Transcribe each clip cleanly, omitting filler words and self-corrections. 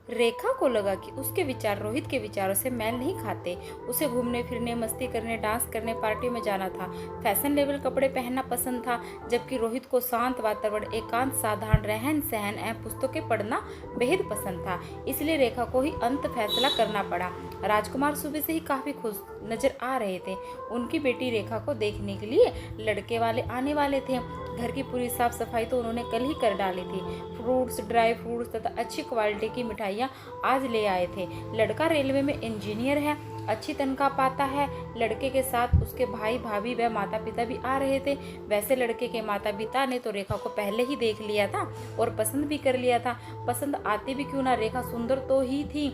रेखा को लगा कि उसके विचार रोहित के विचारों से मेल नहीं खाते। उसे घूमने फिरने, मस्ती करने, डांस करने, पार्टी में जाना था, फैशन लेवल कपड़े पहनना पसंद था, जबकि रोहित को शांत वातावरण, एकांत, साधारण रहन सहन एवं पुस्तकें पढ़ना बेहद पसंद था। इसलिए रेखा को ही अंत फैसला करना पड़ा। राजकुमार सुबह से ही काफी खुश नजर आ रहे थे। उनकी बेटी रेखा को देखने के लिए लड़के वाले आने वाले थे। घर की पूरी साफ सफाई तो उन्होंने कल ही कर डाली थी। फ्रूट्स, ड्राई फ्रूट्स तथा अच्छी क्वालिटी की मिठाइयाँ आज ले आए थे। लड़का रेलवे में इंजीनियर है, अच्छी तनख्वाह पाता है। लड़के के साथ उसके भाई भाभी व माता पिता भी आ रहे थे। वैसे लड़के के माता पिता ने तो रेखा को पहले ही देख लिया था और पसंद भी कर लिया था। पसंद आती भी क्यों ना, रेखा सुंदर तो ही थी,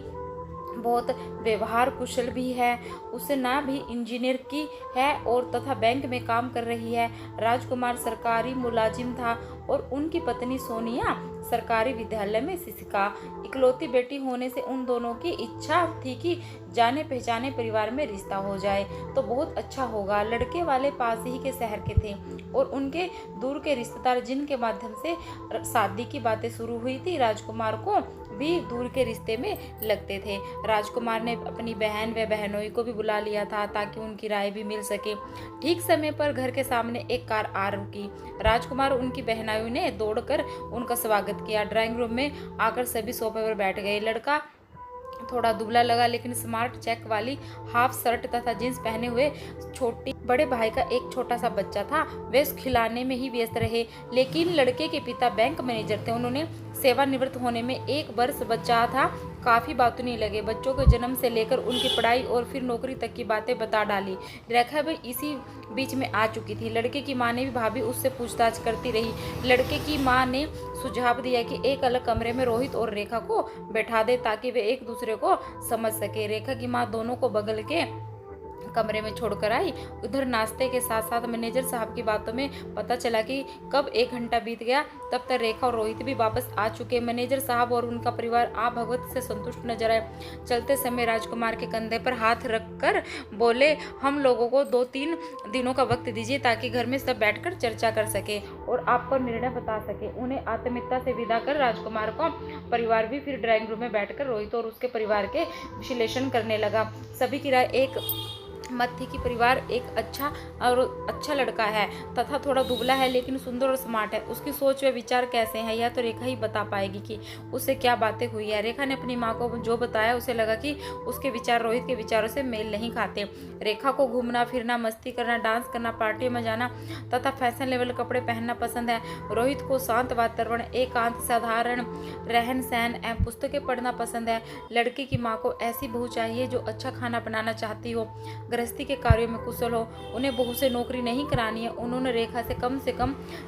बहुत व्यवहार कुशल भी है, उसे ना भी इंजीनियर की है और तथा बैंक में काम कर रही है। राजकुमार सरकारी मुलाजिम था और उनकी पत्नी सोनिया सरकारी विद्यालय में शिक्षिका। इकलौती बेटी होने से उन दोनों की इच्छा थी कि जाने पहचाने परिवार में रिश्ता हो जाए तो बहुत अच्छा होगा। लड़के वाले पास ही के शहर के थे और उनके दूर के रिश्तेदार जिनके माध्यम से शादी की बातें शुरू हुई थी, राजकुमार को भी दूर के रिश्ते में लगते थे। राजकुमार ने अपनी बहन व बहनोई को भी बुला लिया था ताकि उनकी राय भी मिल सके। ठीक समय पर घर के सामने एक कार आ रुकी। राजकुमार उनकी बहनोई ने दौड़कर उनका स्वागत किया। ड्राइंग रूम में आकर सभी सोफे पर बैठ गए। लड़का थोड़ा दुबला लगा लेकिन स्मार्ट चेक वाली हाफ शर्ट तथा जींस पहने हुए छोटी बड़े भाई का एक छोटा सा बच्चा था। वे उस खिलाने में ही व्यस्त रहे। लेकिन लड़के के पिता बैंक मैनेजर थे। उन्होंने सेवानिवृत्त होने में 1 वर्ष बचा था। काफी बातूनी लगे। बच्चों के जन्म से लेकर उनकी पढ़ाई और फिर नौकरी तक की बातें बता डाली। रेखा भी इसी बीच में आ चुकी थी। लड़के की माँ ने भी भाभी उससे पूछताछ करती रही। लड़के की माँ ने सुझाव दिया कि एक अलग कमरे में रोहित और रेखा को बैठा दे ताकि वे एक दूसरे को समझ सके। रेखा की माँ दोनों को बगल के कमरे में छोड़कर आई। उधर नाश्ते के साथ साथ मैनेजर साहब की बातों में पता चला कि कब 1 घंटा बीत गया। तब तक रेखा और रोहित भी वापस आ चुके। मैनेजर साहब और उनका परिवार आप भगवत से संतुष्ट नजर आए। चलते समय राजकुमार के कंधे पर हाथ रखकर बोले, हम लोगों को 2-3 दिनों का वक्त दीजिए ताकि घर में सब बैठकर चर्चा कर सके और आपको निर्णय बता सके। उन्हें आत्मीयता से विदा कर राजकुमार को परिवार भी फिर ड्राइंग रूम में बैठकर रोहित और उसके परिवार के विश्लेषण करने लगा। सभी की राय एक मत थी कि परिवार एक अच्छा लड़का है तथा थोड़ा दुबला है लेकिन सुंदर और स्मार्ट है। उसकी सोच व विचार कैसे हैं यह तो रेखा ही बता पाएगी कि उससे क्या बातें हुई है। रेखा ने अपनी माँ को जो बताया उसे लगा कि उसके विचार रोहित के विचारों से मेल नहीं खाते। रेखा को घूमना फिरना, मस्ती करना, डांस करना, पार्टी में जाना तथा फैशन लेवल कपड़े पहनना पसंद है। रोहित को शांत वातावरण, एकांत, साधारण रहन सहन एवं पुस्तकें पढ़ना पसंद है। लड़के की माँ को ऐसी बहू चाहिए जो अच्छा खाना बनाना चाहती हो, गृहस्थी के कार्यों में कुशल हो। उन्हें बहू से नौकरी नहीं करानी है। उन्होंने रेखा से कम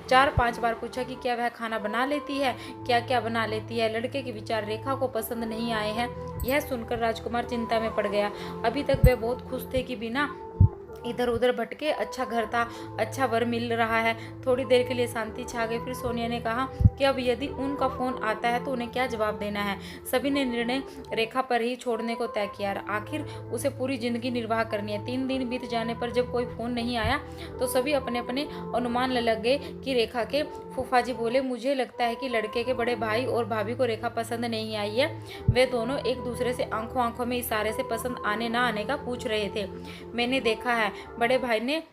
4-5 बार पूछा कि क्या वह खाना बना लेती है, क्या क्या बना लेती है। लड़के के विचार रेखा को पसंद नहीं आए हैं। यह सुनकर राजकुमार चिंता में पड़ गया। अभी तक वे बहुत खुश थे कि बिना इधर उधर भटके अच्छा घर था, अच्छा वर मिल रहा है। थोड़ी देर के लिए शांति छा गई। फिर सोनिया ने कहा कि अब यदि उनका फोन आता है तो उन्हें क्या जवाब देना है। सभी ने निर्णय रेखा पर ही छोड़ने को तय किया। आखिर उसे पूरी जिंदगी निर्वाह करनी है। 3 दिन बीत जाने पर जब कोई फोन नहीं आया तो सभी अपने अपने अनुमान लगे कि रेखा के फूफा जी बोले, मुझे लगता है कि लड़के के बड़े भाई और भाभी को रेखा पसंद नहीं आई है। वे दोनों एक दूसरे से आंखों आंखों में इशारे से पसंद आने ना आने का पूछ रहे थे। मैंने देखा है, बड़े भाई ने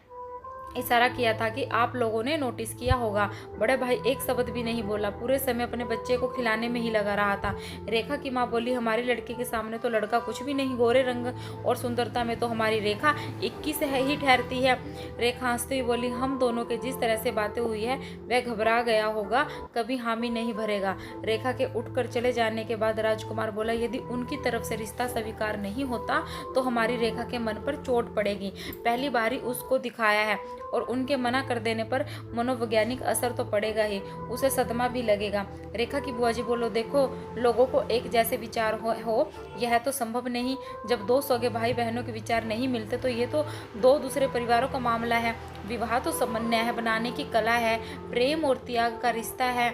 इशारा किया था कि आप लोगों ने नोटिस किया होगा। बड़े भाई एक शब्द भी नहीं बोला, पूरे समय अपने बच्चे को खिलाने में ही लगा रहा था। रेखा की माँ बोली, हमारी लड़की के सामने तो लड़का कुछ भी नहीं, गोरे रंग और सुंदरता में तो हमारी रेखा 21 ही ठहरती है। रेखा हंसती हुई बोली, हम दोनों के जिस तरह से बातें हुई है वह घबरा गया होगा, कभी हामी नहीं भरेगा। रेखा के उठकर चले जाने के बाद राजकुमार बोला, यदि उनकी तरफ से रिश्ता स्वीकार नहीं होता तो हमारी रेखा के मन पर चोट पड़ेगी। पहली बार ही उसको दिखाया है और उनके मना कर देने पर मनोवैज्ञानिक असर तो पड़ेगा ही, उसे सदमा भी लगेगा। रेखा की बुआ जी बोलो, देखो लोगों को एक जैसे विचार हो यह तो संभव नहीं। जब 2 सगे भाई बहनों के विचार नहीं मिलते तो ये तो 2 दूसरे परिवारों का मामला है। विवाह तो समन्वय बनाने की कला है, प्रेम और त्याग का रिश्ता है।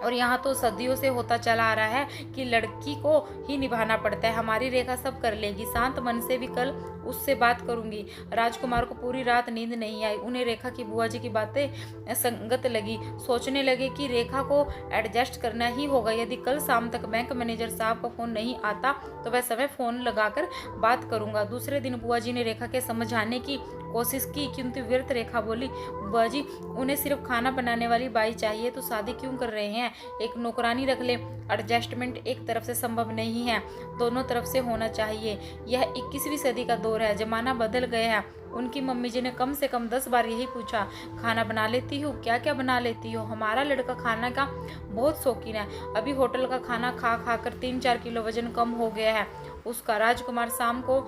और यहाँ तो सदियों से होता चला आ रहा है कि लड़की को ही निभाना पड़ता है। हमारी रेखा सब कर लेगी। शांत मन से भी कल उससे बात करूंगी। राजकुमार को पूरी रात नींद नहीं आई। उन्हें रेखा की बुआ जी की बातें संगत लगी। सोचने लगे कि रेखा को एडजस्ट करना ही होगा। यदि कल शाम तक बैंक मैनेजर साहब का फोन नहीं आता तो वह समय फोन लगाकर बात करूंगा। दूसरे दिन बुआ जी ने रेखा के समझाने की कोशिश की, किंतु व्यर्थ। रेखा बोली, बुआ जी, उन्हें सिर्फ खाना बनाने वाली बाई चाहिए तो शादी क्यों कर रहे हैं? एक नौकरानी रख ले। एडजस्टमेंट एक तरफ से संभव नहीं है, दोनों तरफ से होना चाहिए। यह 21वीं सदी का दौर है, जमाना बदल गया है। उनकी मम्मी जी ने कम से कम 10 बार यही पूछा, खाना बना लेती हो? क्या क्या बना लेती हो? हमारा लड़का खाना का बहुत शौकीन है। अभी होटल का खाना खा खा कर 3-4 किलो वजन कम हो गया है उसका। राजकुमार शाम को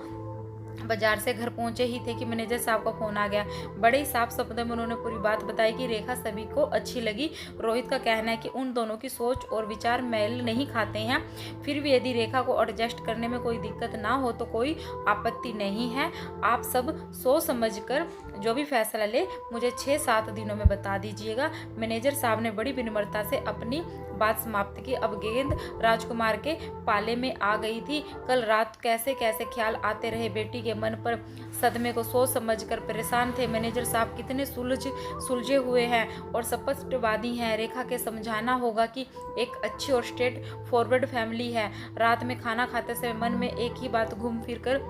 बाजार से घर पहुंचे ही थे कि मैनेजर साहब का फोन आ गया। बड़े ही साफ शब्दों में उन्होंने पूरी बात बताई कि रेखा सभी को अच्छी लगी। रोहित का कहना है कि उन दोनों की सोच और विचार मेल नहीं खाते हैं। फिर भी यदि रेखा को एडजस्ट करने में कोई दिक्कत ना हो तो कोई आपत्ति नहीं है। आप सब सोच समझ कर जो भी फैसला ले मुझे 6-7 दिनों में बता दीजिएगा। मैनेजर साहब ने बड़ी विनम्रता से अपनी बात समाप्त की। अब गेंद राजकुमार के पाले में आ गई थी। कल रात कैसे कैसे ख्याल आते रहे बेटी के मन पर। सदमे को सोच समझकर परेशान थे। मैनेजर साहब कितने सुलझे हुए हैं और स्पष्टवादी हैं। रेखा के समझाना होगा कि एक अच्छी और स्ट्रेट फॉरवर्ड फैमिली है। रात में खाना खाते समय मन में एक ही बात घूम फिर कर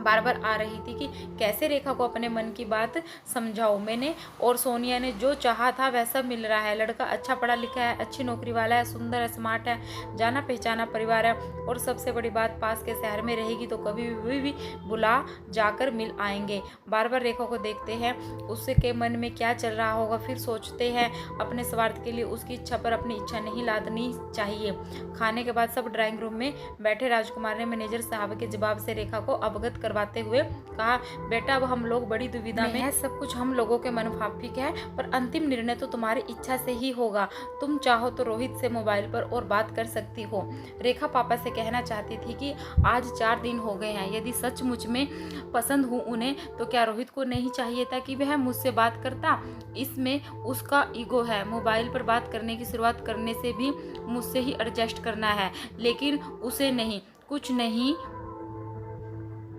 बार बार आ रही थी कि कैसे रेखा को अपने मन की बात समझाओ। मैंने और सोनिया ने जो चाहा था वह सब मिल रहा है। लड़का अच्छा पढ़ा लिखा है, अच्छी नौकरी वाला है, सुंदर है, स्मार्ट है, जाना पहचाना परिवार है और सबसे बड़ी बात पास के शहर में रहेगी तो कभी भी बुला जाकर मिल आएंगे। बार बार रेखा को देखते हैं, उसके मन में क्या चल रहा होगा, फिर सोचते हैं अपने स्वार्थ के लिए उसकी इच्छा पर अपनी इच्छा नहीं लादनी चाहिए। खाने के बाद सब ड्राइंग रूम में बैठे। राजकुमार ने मैनेजर साहब के जवाब से रेखा को अवगत करवाते हुए कहा, बेटा अब हम लोग बड़ी दुविधा में है। सब कुछ हम लोगों के मनफाफिक है पर अंतिम निर्णय तो तुम्हारी इच्छा से ही होगा। तुम चाहो तो रोहित से मोबाइल पर और बात कर सकती हो। रेखा पापा से कहना चाहती थी कि आज 4 दिन हो गए हैं। यदि सचमुच में पसंद हूँ उन्हें तो क्या रोहित को नहीं चाहिए था कि वह मुझसे बात करता? इसमें उसका ईगो है। मोबाइल पर बात करने की शुरुआत करने से भी मुझसे ही एडजस्ट करना है, लेकिन उसे नहीं। कुछ नहीं